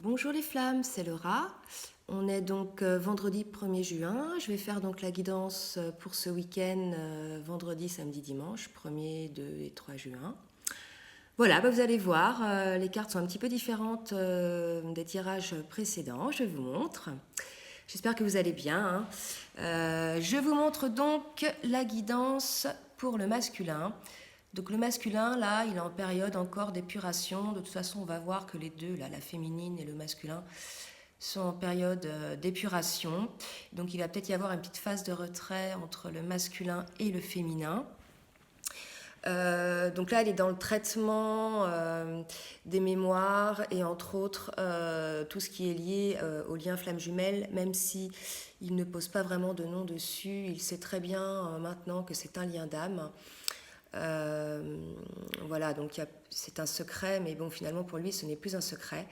Bonjour les flammes, c'est Laura. On est donc vendredi 1er juin. Je vais faire donc la guidance pour ce week-end, vendredi, samedi, dimanche, 1er, 2 et 3 juin. Voilà, vous allez voir, les cartes sont un petit peu différentes des tirages précédents. Je vous montre. J'espère que vous allez bien, hein. Je vous montre donc la guidance pour le masculin. Donc le masculin, là, il est en période encore d'épuration. De toute façon, on va voir que les deux, là, la féminine et le masculin, sont en période d'épuration. Donc il va peut-être y avoir une petite phase de retrait entre le masculin et le féminin. Donc là, elle est dans le traitement des mémoires et entre autres tout ce qui est lié au lien flamme jumelle, même si il ne pose pas vraiment de nom dessus, il sait très bien maintenant que c'est un lien d'âme. Voilà, donc c'est un secret, mais bon, finalement pour lui, ce n'est plus un secret.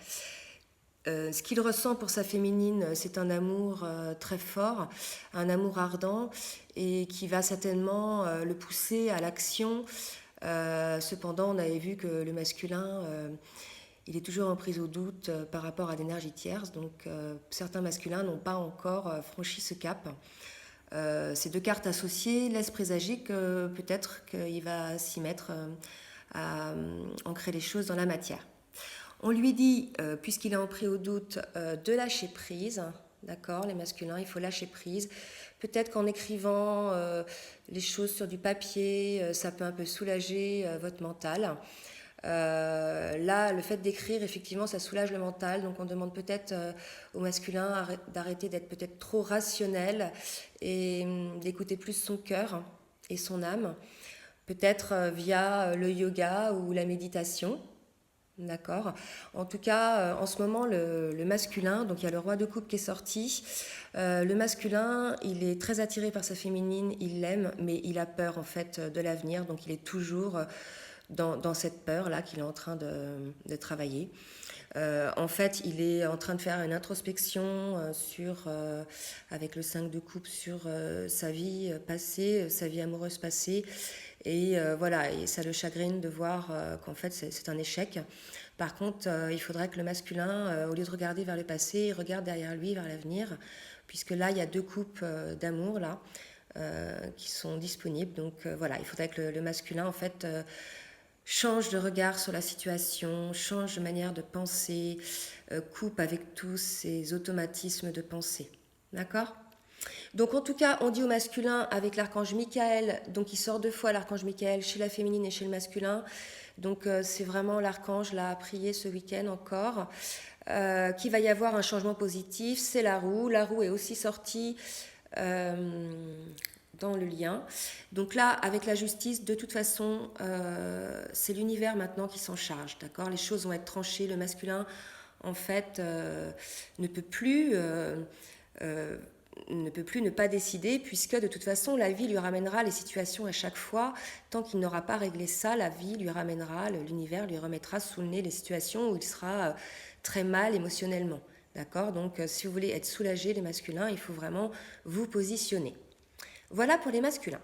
Ce qu'il ressent pour sa féminine, c'est un amour très fort, un amour ardent, et qui va certainement le pousser à l'action. Cependant, on avait vu que le masculin, il est toujours en prise au doute par rapport à l'énergie tierce, donc certains masculins n'ont pas encore franchi ce cap. Ces deux cartes associées laissent présager que peut-être qu'il va s'y mettre à ancrer les choses dans la matière. On lui dit, puisqu'il est en pris au doute, de lâcher prise. D'accord, les masculins, il faut lâcher prise. Peut-être qu'en écrivant les choses sur du papier, ça peut un peu soulager votre mental. Là, le fait d'écrire, effectivement, ça soulage le mental. Donc, on demande peut-être au masculin d'arrêter d'être peut-être trop rationnel et d'écouter plus son cœur et son âme. Peut-être via le yoga ou la méditation. D'accord. En tout cas, en ce moment, le masculin, donc il y a le roi de coupe qui est sorti. Le masculin, il est très attiré par sa féminine, il l'aime, mais il a peur en fait de l'avenir, donc il est toujours dans cette peur-là qu'il est en train de travailler. En fait, il est en train de faire une introspection avec le 5 de coupe sur sa vie passée, sa vie amoureuse passée. Et voilà, et ça le chagrine de voir qu'en fait c'est un échec. Par contre, il faudrait que le masculin, au lieu de regarder vers le passé, il regarde derrière lui, vers l'avenir, puisque là, il y a deux coupes d'amour là qui sont disponibles. Donc voilà, il faudrait que le masculin, en fait, change de regard sur la situation, change de manière de penser, coupe avec tous ces automatismes de pensée. D'accord ? Donc en tout cas, on dit au masculin avec l'archange Michael, donc il sort deux fois l'archange Michael chez la féminine et chez le masculin. Donc c'est vraiment l'archange là à prier ce week-end encore. Qu'il va y avoir un changement positif, c'est la roue. La roue est aussi sortie dans le lien. Donc là, avec la justice, de toute façon, c'est l'univers maintenant qui s'en charge, d'accord ? Les choses vont être tranchées. Le masculin, en fait, ne peut plus ne pas décider, puisque de toute façon, la vie lui ramènera les situations à chaque fois. Tant qu'il n'aura pas réglé ça, la vie lui ramènera, l'univers lui remettra sous le nez les situations où il sera très mal émotionnellement. D'accord ? Donc, si vous voulez être soulagé, les masculins, il faut vraiment vous positionner. Voilà pour les masculins.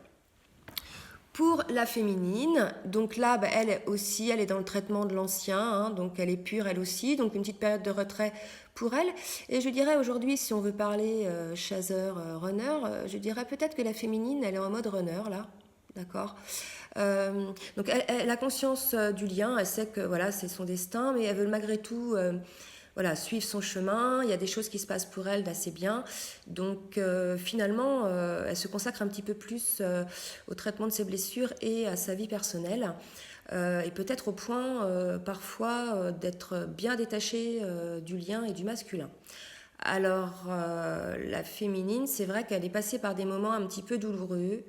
Pour la féminine, donc là, elle aussi, elle est dans le traitement de l'ancien, hein, donc elle est pure elle aussi, donc une petite période de retrait pour elle. Et je dirais aujourd'hui, si on veut parler chaser, runner, je dirais peut-être que la féminine, elle est en mode runner là, d'accord. Donc elle a conscience du lien, elle sait que voilà, c'est son destin, mais elle veut malgré tout voilà, suivre son chemin. Il y a des choses qui se passent pour elle d'assez bien. Donc finalement, elle se consacre un petit peu plus au traitement de ses blessures et à sa vie personnelle. Et peut-être au point parfois d'être bien détachée du lien et du masculin. Alors, la féminine, c'est vrai qu'elle est passée par des moments un petit peu douloureux,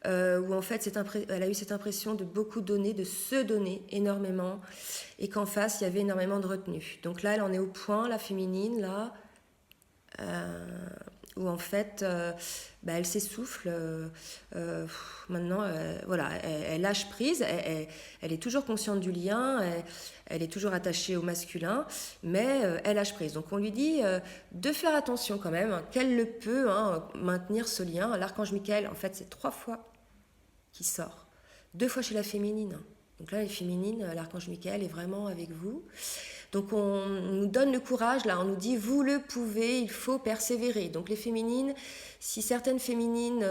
où en fait elle a eu cette impression de beaucoup donner, de se donner énormément, et qu'en face il y avait énormément de retenue. Donc là elle en est au point, la féminine, là, où en fait elle s'essouffle, maintenant voilà, elle lâche prise, elle est toujours consciente du lien, elle est toujours attachée au masculin, mais elle lâche prise. Donc on lui dit de faire attention quand même, qu'elle le peut, hein, maintenir ce lien. L'archange Michael, en fait, c'est 3 fois qui sort, 2 fois chez la féminine. Donc là, les féminines, l'archange Michael est vraiment avec vous. Donc on nous donne le courage, là, on nous dit, vous le pouvez, il faut persévérer. Donc les féminines, si certaines féminines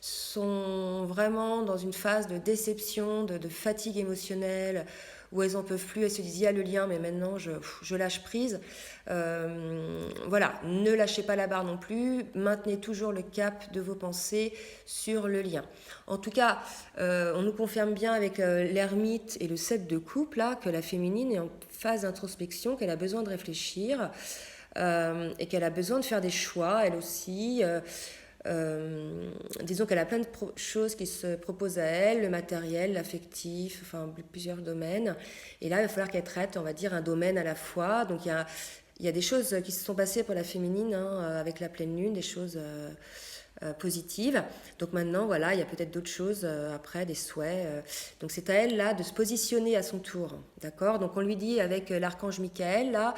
sont vraiment dans une phase de déception, de fatigue émotionnelle, où elles n'en peuvent plus, elles se disent, il y a le lien, mais maintenant je lâche prise. Voilà, ne lâchez pas la barre non plus, maintenez toujours le cap de vos pensées sur le lien. En tout cas, on nous confirme bien avec l'ermite et le 7 de coupe, là, que la féminine est en phase d'introspection, qu'elle a besoin de réfléchir et qu'elle a besoin de faire des choix, elle aussi. Disons qu'elle a plein de choses qui se proposent à elle, le matériel, l'affectif, enfin plusieurs domaines. Et là, il va falloir qu'elle traite, on va dire, un domaine à la fois. Donc il y a des choses qui se sont passées pour la féminine avec la pleine lune, des choses positives. Donc maintenant, voilà, il y a peut-être d'autres choses après, des souhaits. Donc c'est à elle, là, de se positionner à son tour. D'accord. Donc on lui dit avec l'archange Michael, là,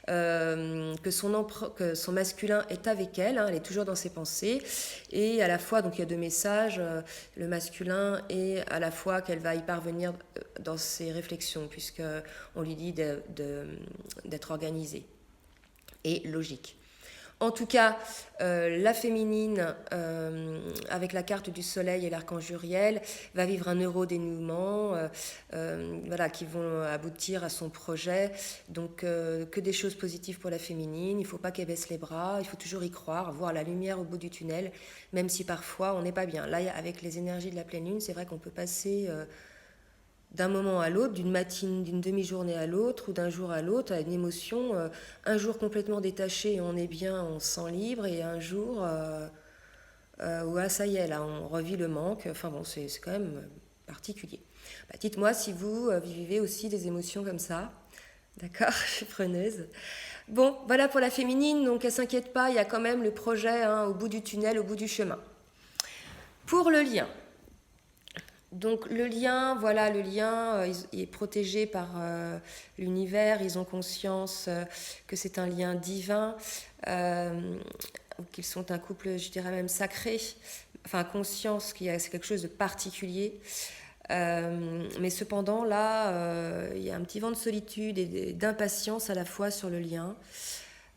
que son masculin est avec elle, elle est toujours dans ses pensées. Et à la fois, donc il y a deux messages, le masculin et à la fois qu'elle va y parvenir dans ses réflexions, puisqu'on lui dit d'être organisée et logique. En tout cas, la féminine, avec la carte du soleil et l'archange Uriel, va vivre un eurodénouement, voilà, qui vont aboutir à son projet. Donc, que des choses positives pour la féminine. Il ne faut pas qu'elle baisse les bras, il faut toujours y croire, voir la lumière au bout du tunnel, même si parfois on n'est pas bien. Là, avec les énergies de la pleine lune, c'est vrai qu'on peut passer d'un moment à l'autre, d'une matinée, d'une demi-journée à l'autre, ou d'un jour à l'autre, à une émotion, un jour complètement détaché et on est bien, on se sent libre, et un jour où ah, ça y est, là, on revit le manque. Enfin bon, c'est quand même particulier. Bah, dites-moi si vous vivez aussi des émotions comme ça. D'accord, je suis preneuse. Bon, voilà pour la féminine, donc elle s'inquiète pas, il y a quand même le projet au bout du tunnel, au bout du chemin. Pour le lien, donc le lien, voilà, le lien il est protégé par l'univers, ils ont conscience que c'est un lien divin, qu'ils sont un couple, je dirais même sacré, enfin conscience qu'il y a c'est quelque chose de particulier. Mais cependant, là, il y a un petit vent de solitude et d'impatience à la fois sur le lien.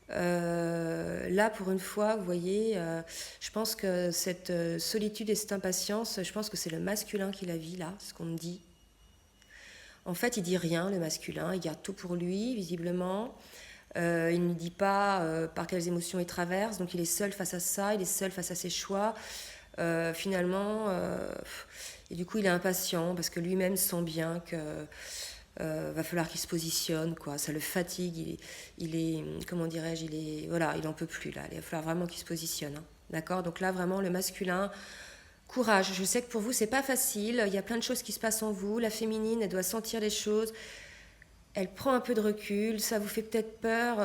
Là, pour une fois, vous voyez, je pense que cette solitude et cette impatience, je pense que c'est le masculin qui la vit, là, ce qu'on me dit. En fait, il dit rien, le masculin, il garde tout pour lui, visiblement. Il ne dit pas par quelles émotions il traverse, donc il est seul face à ça, il est seul face à ses choix. Finalement, et du coup, il est impatient parce que lui-même sent bien que va falloir qu'il se positionne, quoi. Ça le fatigue, il est comment dirais-je, voilà, il en peut plus là. Il va falloir vraiment qu'il se positionne, hein. D'accord. Donc là, vraiment, le masculin, courage. Je sais que pour vous, c'est pas facile. Il y a plein de choses qui se passent en vous. La féminine, elle doit sentir les choses. Elle prend un peu de recul. Ça vous fait peut-être peur.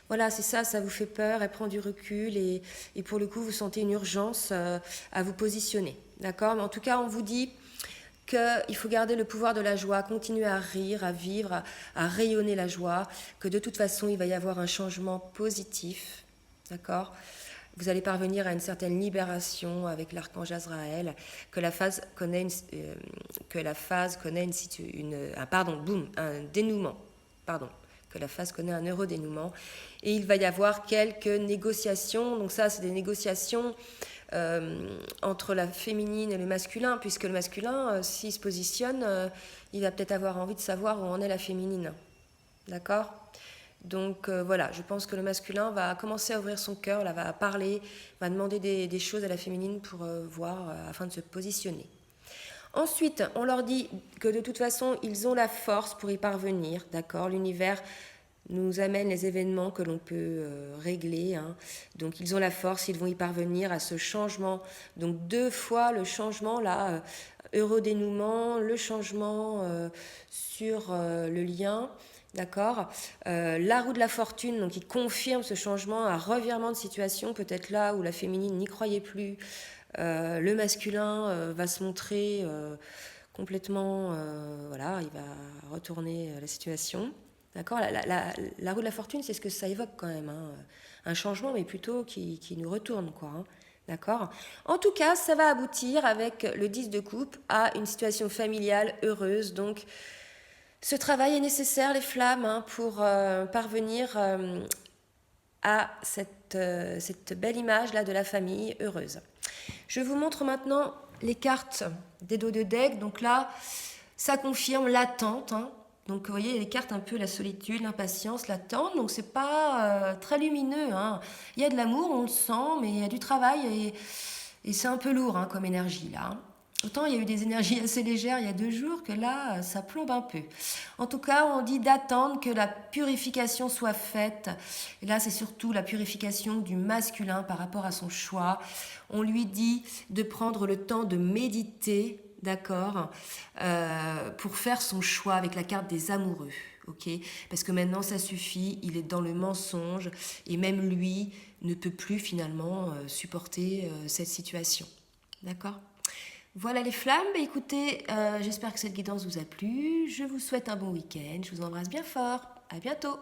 Voilà, c'est ça, ça vous fait peur. Elle prend du recul et pour le coup, vous sentez une urgence à vous positionner. D'accord. Mais en tout cas, on vous dit qu'il faut garder le pouvoir de la joie, continuer à rire, à vivre, à rayonner la joie, que de toute façon, il va y avoir un changement positif, d'accord ? Vous allez parvenir à une certaine libération avec l'archange Azraël, que la phase connaît un dénouement, pardon, que la phase connaît un heureux dénouement, et il va y avoir quelques négociations, donc ça, c'est des négociations entre la féminine et le masculin, puisque le masculin, s'il se positionne, il va peut-être avoir envie de savoir où en est la féminine. D'accord ? Donc voilà, je pense que le masculin va commencer à ouvrir son cœur, là, va parler, va demander des choses à la féminine pour voir, afin de se positionner. Ensuite, on leur dit que de toute façon, ils ont la force pour y parvenir, d'accord ? L'univers nous amène les événements que l'on peut régler, hein. Donc ils ont la force, ils vont y parvenir à ce changement. Donc 2 fois le changement, là, eurodénouement, le changement sur le lien, d'accord. La roue de la fortune, donc il confirme ce changement, un revirement de situation, peut-être là où la féminine n'y croyait plus. Le masculin va se montrer complètement, voilà, il va retourner la situation. D'accord. La roue de la fortune, c'est ce que ça évoque quand même, hein. Un changement, mais plutôt qui nous retourne, quoi, hein. D'accord? En tout cas, ça va aboutir avec le 10 de coupe à une situation familiale heureuse. Donc, ce travail est nécessaire, les flammes, hein, pour parvenir à cette belle image-là de la famille heureuse. Je vous montre maintenant les cartes des dos de deck. Donc là, ça confirme l'attente, hein. Donc vous voyez, les cartes un peu la solitude, l'impatience, l'attente. Donc c'est pas très lumineux, hein. Il y a de l'amour, on le sent, mais il y a du travail et c'est un peu lourd, hein, comme énergie là, hein. Autant il y a eu des énergies assez légères il y a 2 jours que là, ça plombe un peu. En tout cas, on dit d'attendre que la purification soit faite. Et là, c'est surtout la purification du masculin par rapport à son choix. On lui dit de prendre le temps de méditer, d'accord, pour faire son choix avec la carte des amoureux. Ok, parce que maintenant ça suffit, il est dans le mensonge et même lui ne peut plus finalement supporter cette situation. D'accord? Voilà les flammes. Bah, écoutez, j'espère que cette guidance vous a plu. Je vous souhaite un bon week-end. Je vous embrasse bien fort. À bientôt.